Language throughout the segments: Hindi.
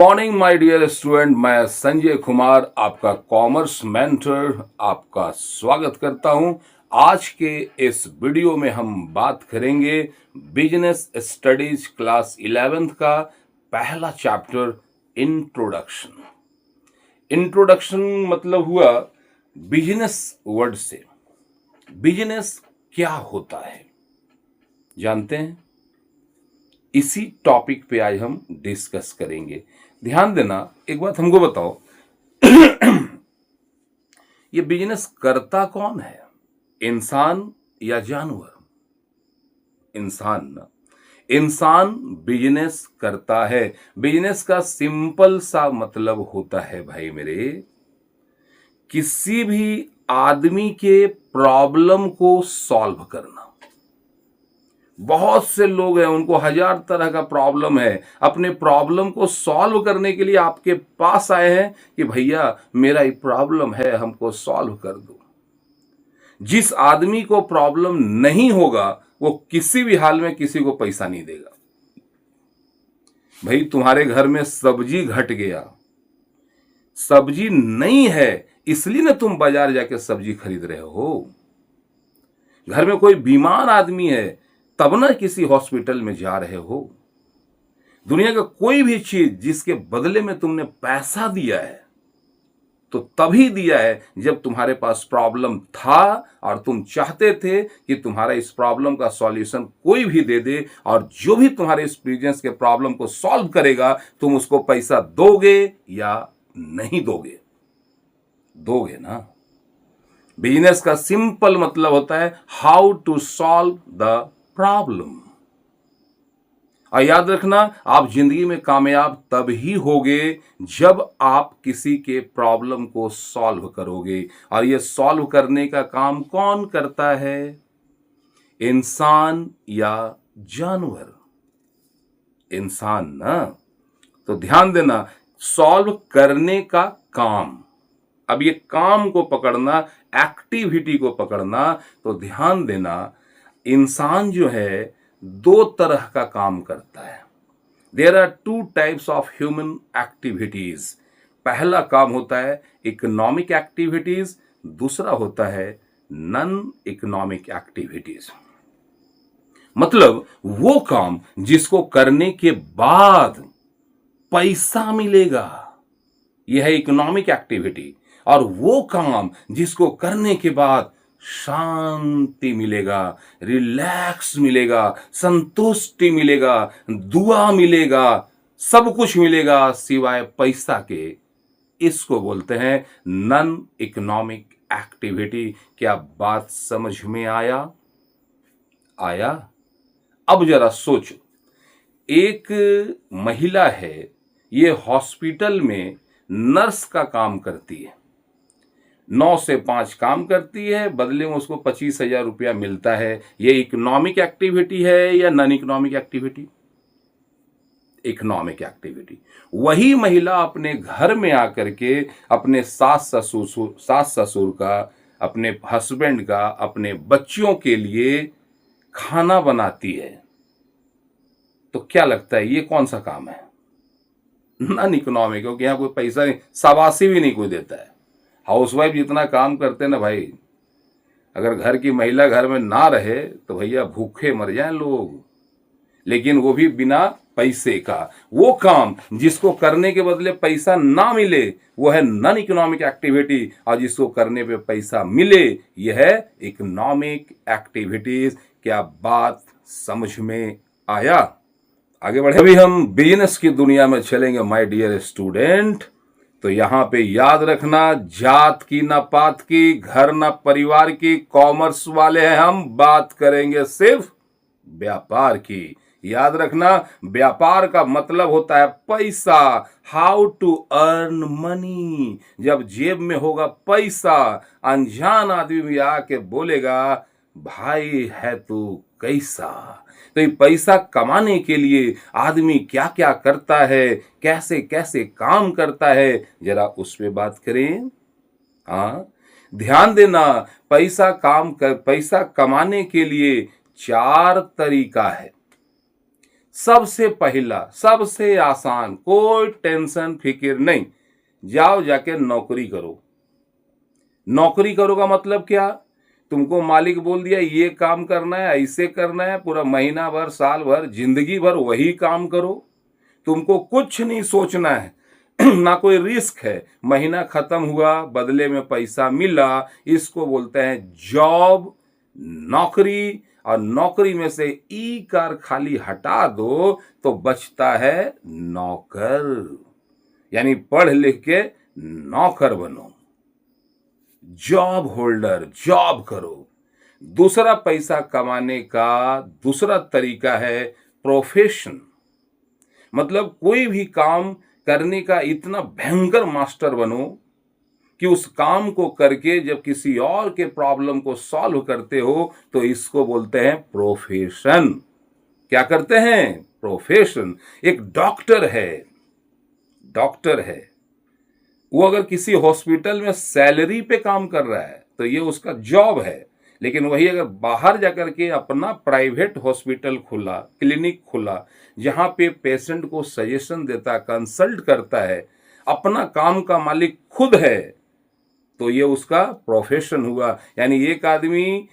मॉर्निंग माय डियर स्टूडेंट, मैं संजय कुमार आपका कॉमर्स मेंटर आपका स्वागत करता हूं। आज के इस वीडियो में हम बात करेंगे बिजनेस स्टडीज क्लास 11th का पहला चैप्टर इंट्रोडक्शन। इंट्रोडक्शन मतलब हुआ बिजनेस वर्ड से। बिजनेस क्या होता है जानते हैं? इसी टॉपिक पे आज हम डिस्कस करेंगे। ध्यान देना, एक बात हमको बताओ, ये बिजनेस करता कौन है, इंसान या जानवर? इंसान ना। इंसान बिजनेस करता है। बिजनेस का सिंपल सा मतलब होता है भाई मेरे, किसी भी आदमी के प्रॉब्लम को सॉल्व करना। बहुत से लोग हैं, उनको हजार तरह का प्रॉब्लम है। अपने प्रॉब्लम को सॉल्व करने के लिए आपके पास आए हैं कि भैया मेरा ये प्रॉब्लम है, हमको सॉल्व कर दो। जिस आदमी को प्रॉब्लम नहीं होगा वो किसी भी हाल में किसी को पैसा नहीं देगा। भाई तुम्हारे घर में सब्जी घट गया, सब्जी नहीं है इसलिए ना तुम बाजार जाके सब्जी खरीद रहे हो। घर में कोई बीमार आदमी है तब ना किसी हॉस्पिटल में जा रहे हो। दुनिया का कोई भी चीज जिसके बदले में तुमने पैसा दिया है तो तभी दिया है जब तुम्हारे पास प्रॉब्लम था और तुम चाहते थे कि तुम्हारा इस प्रॉब्लम का सॉल्यूशन कोई भी दे दे, और जो भी तुम्हारे इस बिजनेस के प्रॉब्लम को सॉल्व करेगा तुम उसको पैसा दोगे या नहीं दोगे? दोगे ना। बिजनेस का सिंपल मतलब होता है how to solve the problem. और याद रखना, आप जिंदगी में कामयाब तब ही होगे जब आप किसी के प्रॉब्लम को सॉल्व करोगे। और ये सॉल्व करने का काम कौन करता है, इंसान या जानवर? इंसान ना। तो ध्यान देना, सॉल्व करने का काम। अब ये काम को पकड़ना, एक्टिविटी को पकड़ना, तो ध्यान देना, इंसान जो है दो तरह का काम करता है। There are two types of human activities. पहला काम होता है इकोनॉमिक एक्टिविटीज, दूसरा होता है नॉन इकोनॉमिक एक्टिविटीज। मतलब वो काम जिसको करने के बाद पैसा मिलेगा, यह है इकोनॉमिक एक्टिविटी। और वो काम जिसको करने के बाद शांति मिलेगा, रिलैक्स मिलेगा, संतुष्टि मिलेगा, दुआ मिलेगा, सब कुछ मिलेगा सिवाय पैसा के, इसको बोलते हैं नॉन इकोनॉमिक एक्टिविटी। क्या बात समझ में आया? अब जरा सोचो, एक महिला है, ये हॉस्पिटल में नर्स का काम करती है। 9 से 5 काम करती है, बदले में उसको 25,000 रुपया मिलता है। ये इकोनॉमिक एक्टिविटी है या non economic activity? Economic activity. वही महिला अपने घर में आकर के अपने सास ससुर का, अपने हस्बैंड का, अपने बच्चों के लिए खाना बनाती है। तो क्या लगता है ये कौन सा काम है? नॉन इकोनॉमिक, क्योंकि यहाँ कोई पैसा नहीं, शाबाशी भी नहीं कोई देता है। हाउसवाइफ जितना काम करते हैं ना भाई, अगर घर की महिला घर में ना रहे तो भैया भूखे मर जाएं लोग। लेकिन वो भी बिना पैसे का। वो काम जिसको करने के बदले पैसा ना मिले वो है नॉन इकोनॉमिक एक्टिविटी, और जिसको करने पे पैसा मिले यह है इकोनॉमिक एक्टिविटीज। क्या बात समझ में आया? आगे बढ़े। अभी हम बिजनेस की दुनिया में चलेंगे माय डियर स्टूडेंट। तो यहां पे याद रखना, जात की ना पात की, घर ना परिवार की, कॉमर्स वाले हैं हम, बात करेंगे सिर्फ व्यापार की। याद रखना, व्यापार का मतलब होता है पैसा, हाउ टू अर्न मनी। जब जेब में होगा पैसा, अनजान आदमी भी आके बोलेगा भाई है तू कैसा। तो ये पैसा कमाने के लिए आदमी क्या क्या करता है, कैसे कैसे काम करता है, जरा उस पे बात करें। हाँ, ध्यान देना, पैसा कमाने के लिए 4 तरीका है। सबसे पहला, सबसे आसान, कोई टेंशन फिक्र नहीं, जाओ जाके नौकरी करो। नौकरी करो का मतलब क्या? तुमको मालिक बोल दिया ये काम करना है, ऐसे करना है, पूरा महीना भर, साल भर, जिंदगी भर वही काम करो। तुमको कुछ नहीं सोचना है ना कोई रिस्क है। महीना खत्म हुआ, बदले में पैसा मिला, इसको बोलते हैं जॉब, नौकरी। और नौकरी में से ई कार खाली हटा दो तो बचता है नौकर। यानी पढ़ लिख के नौकर बनो, जॉब होल्डर, जॉब करो। दूसरा पैसा कमाने का दूसरा तरीका है प्रोफेशन। मतलब कोई भी काम करने का इतना भयंकर मास्टर बनो कि उस काम को करके जब किसी और के प्रॉब्लम को सॉल्व करते हो तो इसको बोलते हैं प्रोफेशन। क्या करते हैं? प्रोफेशन। एक डॉक्टर है, डॉक्टर है, वो अगर किसी हॉस्पिटल में सैलरी पे काम कर रहा है तो ये उसका जॉब है। लेकिन वही अगर बाहर जाकर के अपना प्राइवेट हॉस्पिटल खुला, क्लिनिक खुला, जहां पे पेशेंट को सजेशन देता, कंसल्ट करता है, अपना काम का मालिक खुद है, तो ये उसका प्रोफेशन हुआ। यानी एक आदमी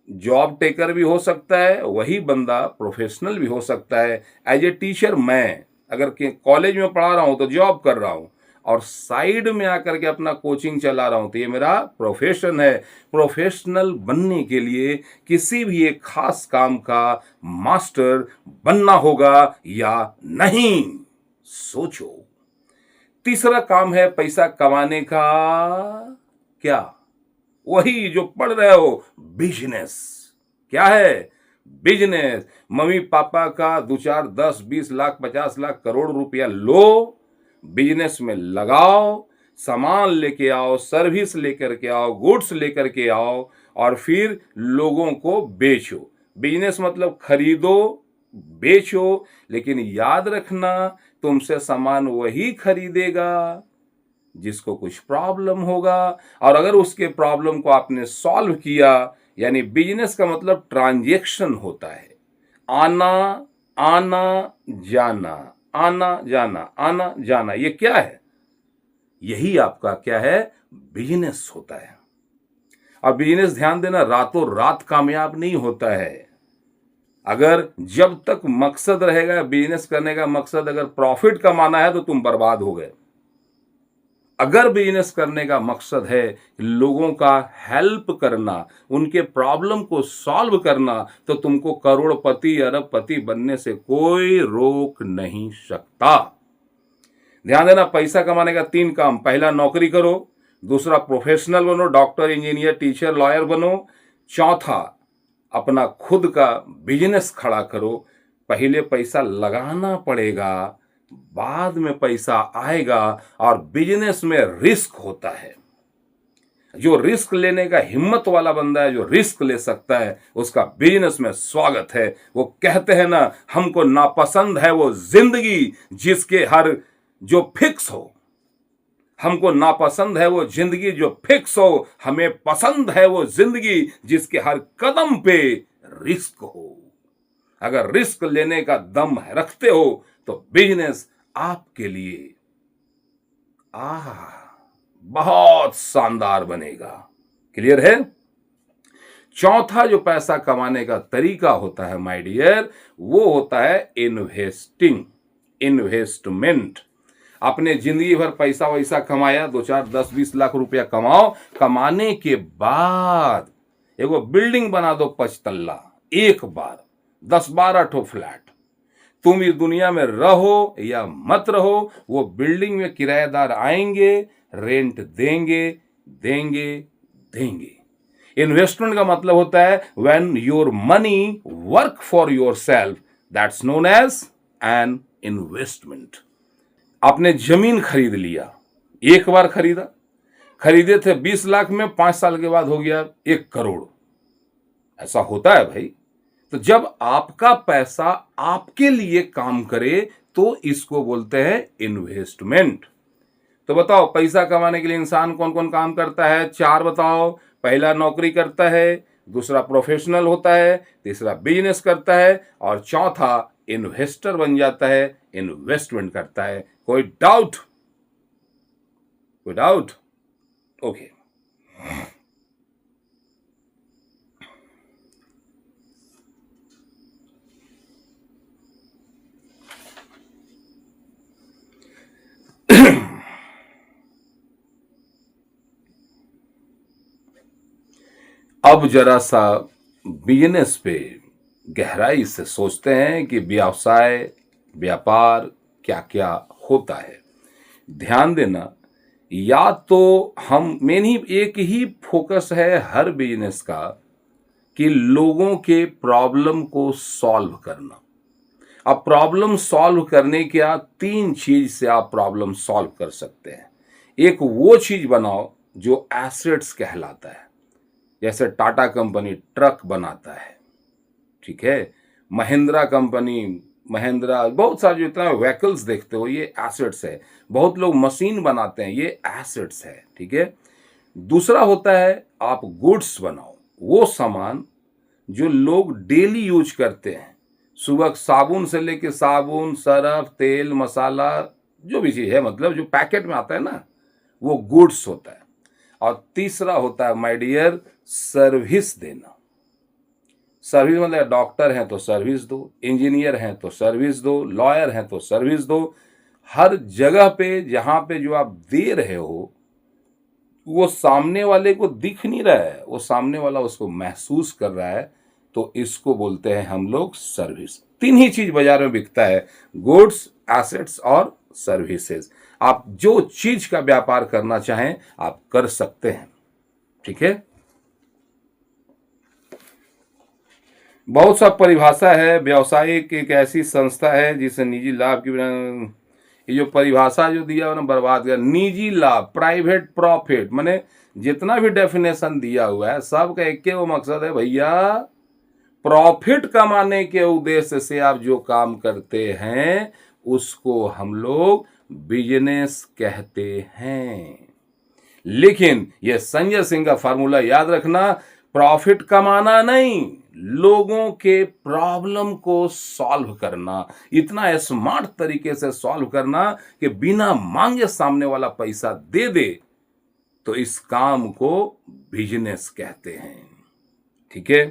जॉब टेकर भी हो सकता है, वही बंदा प्रोफेशनल भी हो सकता है। एज ए टीचर मैं अगर कॉलेज में पढ़ा रहा हूं तो जॉब कर रहा हूं, और साइड में आकर के अपना कोचिंग चला रहा हूं तो ये मेरा प्रोफेशन है। प्रोफेशनल बनने के लिए किसी भी एक खास काम का मास्टर बनना होगा या नहीं, सोचो। तीसरा काम है पैसा कमाने का, क्या? वही जो पढ़ रहे हो, बिजनेस। क्या है? बिजनेस। मम्मी पापा का 2 4 10 20 लाख 50 लाख करोड़ रुपया लो, बिजनेस में लगाओ, सामान लेके आओ, सर्विस लेकर के आओ, गुड्स लेकर के आओ, और फिर लोगों को बेचो। बिजनेस मतलब खरीदो, बेचो, लेकिन याद रखना तुमसे सामान वही खरीदेगा जिसको कुछ प्रॉब्लम होगा। और अगर उसके प्रॉब्लम को आपने सॉल्व किया, यानी बिजनेस का मतलब ट्रांजैक्शन होता है, आना आना जाना, आना जाना, आना जाना। ये क्या है? यही आपका क्या है? बिजनेस होता है। और बिजनेस, ध्यान देना, रातों रात कामयाब नहीं होता है। अगर जब तक मकसद रहेगा बिजनेस करने का, मकसद अगर प्रॉफिट कमाना है तो तुम बर्बाद हो गए। अगर बिजनेस करने का मकसद है लोगों का हेल्प करना, उनके प्रॉब्लम को सॉल्व करना, तो तुमको करोड़पति अरबपति बनने से कोई रोक नहीं सकता। ध्यान देना, पैसा कमाने का 3 काम। पहला, नौकरी करो। दूसरा, प्रोफेशनल बनो, डॉक्टर, इंजीनियर, टीचर, लॉयर बनो। चौथा, अपना खुद का बिजनेस खड़ा करो। पहले पैसा लगाना पड़ेगा, बाद में पैसा आएगा। और बिजनेस में रिस्क होता है। जो रिस्क लेने का हिम्मत वाला बंदा है, जो रिस्क ले सकता है, उसका बिजनेस में स्वागत है। वो कहते हैं ना, हमको नापसंद है वो जिंदगी जिसके हर जो फिक्स हो। हमको नापसंद है वो जिंदगी जो फिक्स हो, हमें पसंद है वो जिंदगी जिसके हर कदम पे रिस्क हो। अगर रिस्क लेने का दम रखते हो तो बिजनेस आपके लिए बहुत शानदार बनेगा। क्लियर है? चौथा जो पैसा कमाने का तरीका होता है माय डियर, वो होता है इन्वेस्टिंग, इन्वेस्टमेंट। अपने जिंदगी भर पैसा वैसा कमाया, 2 4 10 20 लाख रुपया कमाओ। कमाने के बाद एगो बिल्डिंग बना दो 5 तल्ला, एक बार 10 12 ठो फ्लैट। तुम इस दुनिया में रहो या मत रहो, वो बिल्डिंग में किराएदार आएंगे, रेंट देंगे देंगे देंगे। इन्वेस्टमेंट का मतलब होता है when your money work for yourself, that's known as an investment. आपने जमीन खरीद लिया, एक बार खरीदा, खरीदे थे 20 लाख में, 5 साल के बाद हो गया 1 करोड़। ऐसा होता है भाई। तो जब आपका पैसा आपके लिए काम करे तो इसको बोलते हैं इन्वेस्टमेंट। तो बताओ, पैसा कमाने के लिए इंसान कौन कौन काम करता है? 4 बताओ। पहला, नौकरी करता है। दूसरा, प्रोफेशनल होता है। तीसरा, बिजनेस करता है। और चौथा, इन्वेस्टर बन जाता है, इन्वेस्टमेंट करता है। कोई डाउट? कोई डाउट? ओके। अब जरा सा बिजनेस पे गहराई से सोचते हैं कि व्यवसाय, व्यापार क्या क्या होता है। ध्यान देना, या तो हम मेन ही एक ही फोकस है हर बिजनेस का कि लोगों के प्रॉब्लम को सॉल्व करना। अब प्रॉब्लम सॉल्व करने का 3 चीज से आप प्रॉब्लम सॉल्व कर सकते हैं। एक वो चीज बनाओ जो एसेट्स कहलाता है। जैसे टाटा कंपनी ट्रक बनाता है, ठीक है, महिंद्रा कंपनी, महिंद्रा बहुत सारे जितना व्हीकल्स देखते हो ये एसेट्स है। बहुत लोग मशीन बनाते हैं, ये एसेट्स है, ठीक है। दूसरा होता है आप गुड्स बनाओ, वो सामान जो लोग डेली यूज करते हैं। सुबह साबुन से लेके साबुन, सरफ, तेल, मसाला, जो भी चीज है, मतलब जो पैकेट में आता है ना, वो गुड्स होता है। और तीसरा होता है माय डियर सर्विस देना। सर्विस मतलब डॉक्टर हैं तो सर्विस दो, इंजीनियर हैं तो सर्विस दो, लॉयर हैं तो सर्विस दो। हर जगह पे जहां पे जो आप दे रहे हो वो सामने वाले को दिख नहीं रहा है, वो सामने वाला उसको महसूस कर रहा है, तो इसको बोलते हैं हम लोग सर्विस। 3 ही चीज बाजार में बिकता है, गुड्स, एसेट्स और सर्विसेज। आप जो चीज का व्यापार करना चाहें आप कर सकते हैं, ठीक है। बहुत सा परिभाषा है। व्यावसायिक एक ऐसी संस्था है जिसे निजी लाभ की ये जो परिभाषा जो दिया उन्होंने बर्बाद किया। निजी लाभ, प्राइवेट प्रॉफिट, माने जितना भी डेफिनेशन दिया हुआ है सबका एक वो मकसद है भैया, प्रॉफिट कमाने के उद्देश्य से आप जो काम करते हैं उसको हम लोग बिजनेस कहते हैं। लेकिन यह संजय सिंह का फार्मूला याद रखना, प्रॉफिट कमाना नहीं, लोगों के प्रॉब्लम को सॉल्व करना, इतना स्मार्ट तरीके से सॉल्व करना कि बिना मांगे सामने वाला पैसा दे दे, तो इस काम को बिजनेस कहते हैं, ठीक है।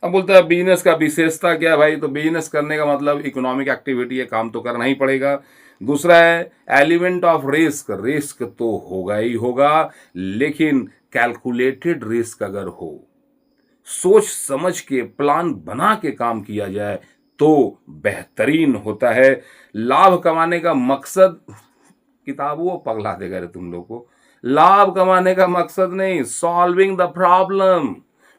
अब बोलता है बिजनेस का विशेषता क्या है भाई, तो बिजनेस करने का मतलब इकोनॉमिक एक्टिविटी है, काम तो करना ही पड़ेगा। दूसरा है एलिमेंट ऑफ रिस्क, रिस्क तो होगा ही होगा, लेकिन कैलकुलेटेड रिस्क अगर हो, सोच समझ के प्लान बना के काम किया जाए तो बेहतरीन होता है। लाभ कमाने का मकसद, किताबों पगला देगा रे तुम लोग को, लाभ कमाने का मकसद नहीं, सॉल्विंग द प्रॉब्लम,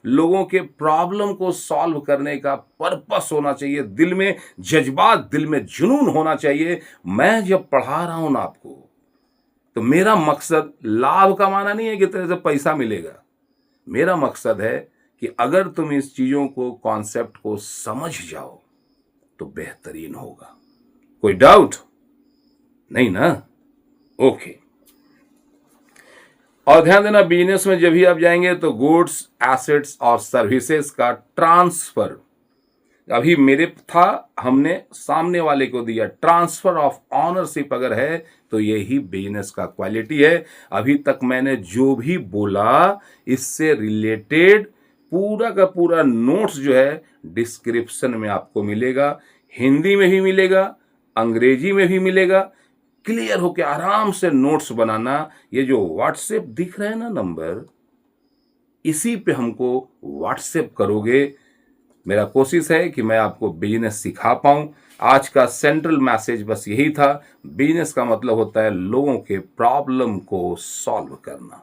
लोगों के प्रॉब्लम को सॉल्व करने का पर्पस होना चाहिए, दिल में जज्बात, दिल में जुनून होना चाहिए। मैं जब पढ़ा रहा हूं ना आपको, तो मेरा मकसद लाभ कमाना नहीं है कि तेरे से पैसा मिलेगा। मेरा मकसद है कि अगर तुम इस चीजों को, कॉन्सेप्ट को समझ जाओ तो बेहतरीन होगा। कोई डाउट नहीं ना? ओके। और ध्यान देना, बिजनेस में जब भी आप जाएंगे तो गुड्स, एसेट्स और सर्विसेज का ट्रांसफर, अभी मेरे था, हमने सामने वाले को दिया, ट्रांसफर ऑफ ऑनरशिप अगर है तो यही बिजनेस का क्वालिटी है। अभी तक मैंने जो भी बोला इससे रिलेटेड पूरा का पूरा नोट्स जो है डिस्क्रिप्शन में आपको मिलेगा, हिंदी में भी मिलेगा, अंग्रेजी में भी मिलेगा। क्लियर होकर आराम से नोट्स बनाना। ये जो व्हाट्सएप दिख रहा है ना नंबर, इसी पे हमको व्हाट्सएप करोगे। मेरा कोशिश है कि मैं आपको बिजनेस सिखा पाऊं। आज का सेंट्रल मैसेज बस यही था, बिजनेस का मतलब होता है लोगों के प्रॉब्लम को सॉल्व करना।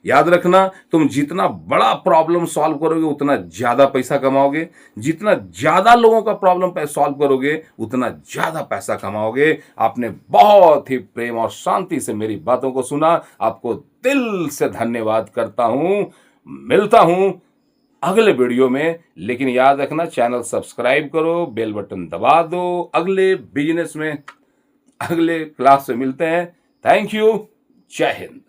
याद रखना, तुम जितना बड़ा प्रॉब्लम सॉल्व करोगे उतना ज्यादा पैसा कमाओगे, जितना ज्यादा लोगों का प्रॉब्लम सॉल्व करोगे उतना ज्यादा पैसा कमाओगे। आपने बहुत ही प्रेम और शांति से मेरी बातों को सुना, आपको दिल से धन्यवाद करता हूं। मिलता हूं अगले वीडियो में, लेकिन याद रखना चैनल सब्सक्राइब करो, बेल बटन दबा दो। अगले बिजनेस में, अगले क्लास में मिलते हैं। Thank you. जय हिंद।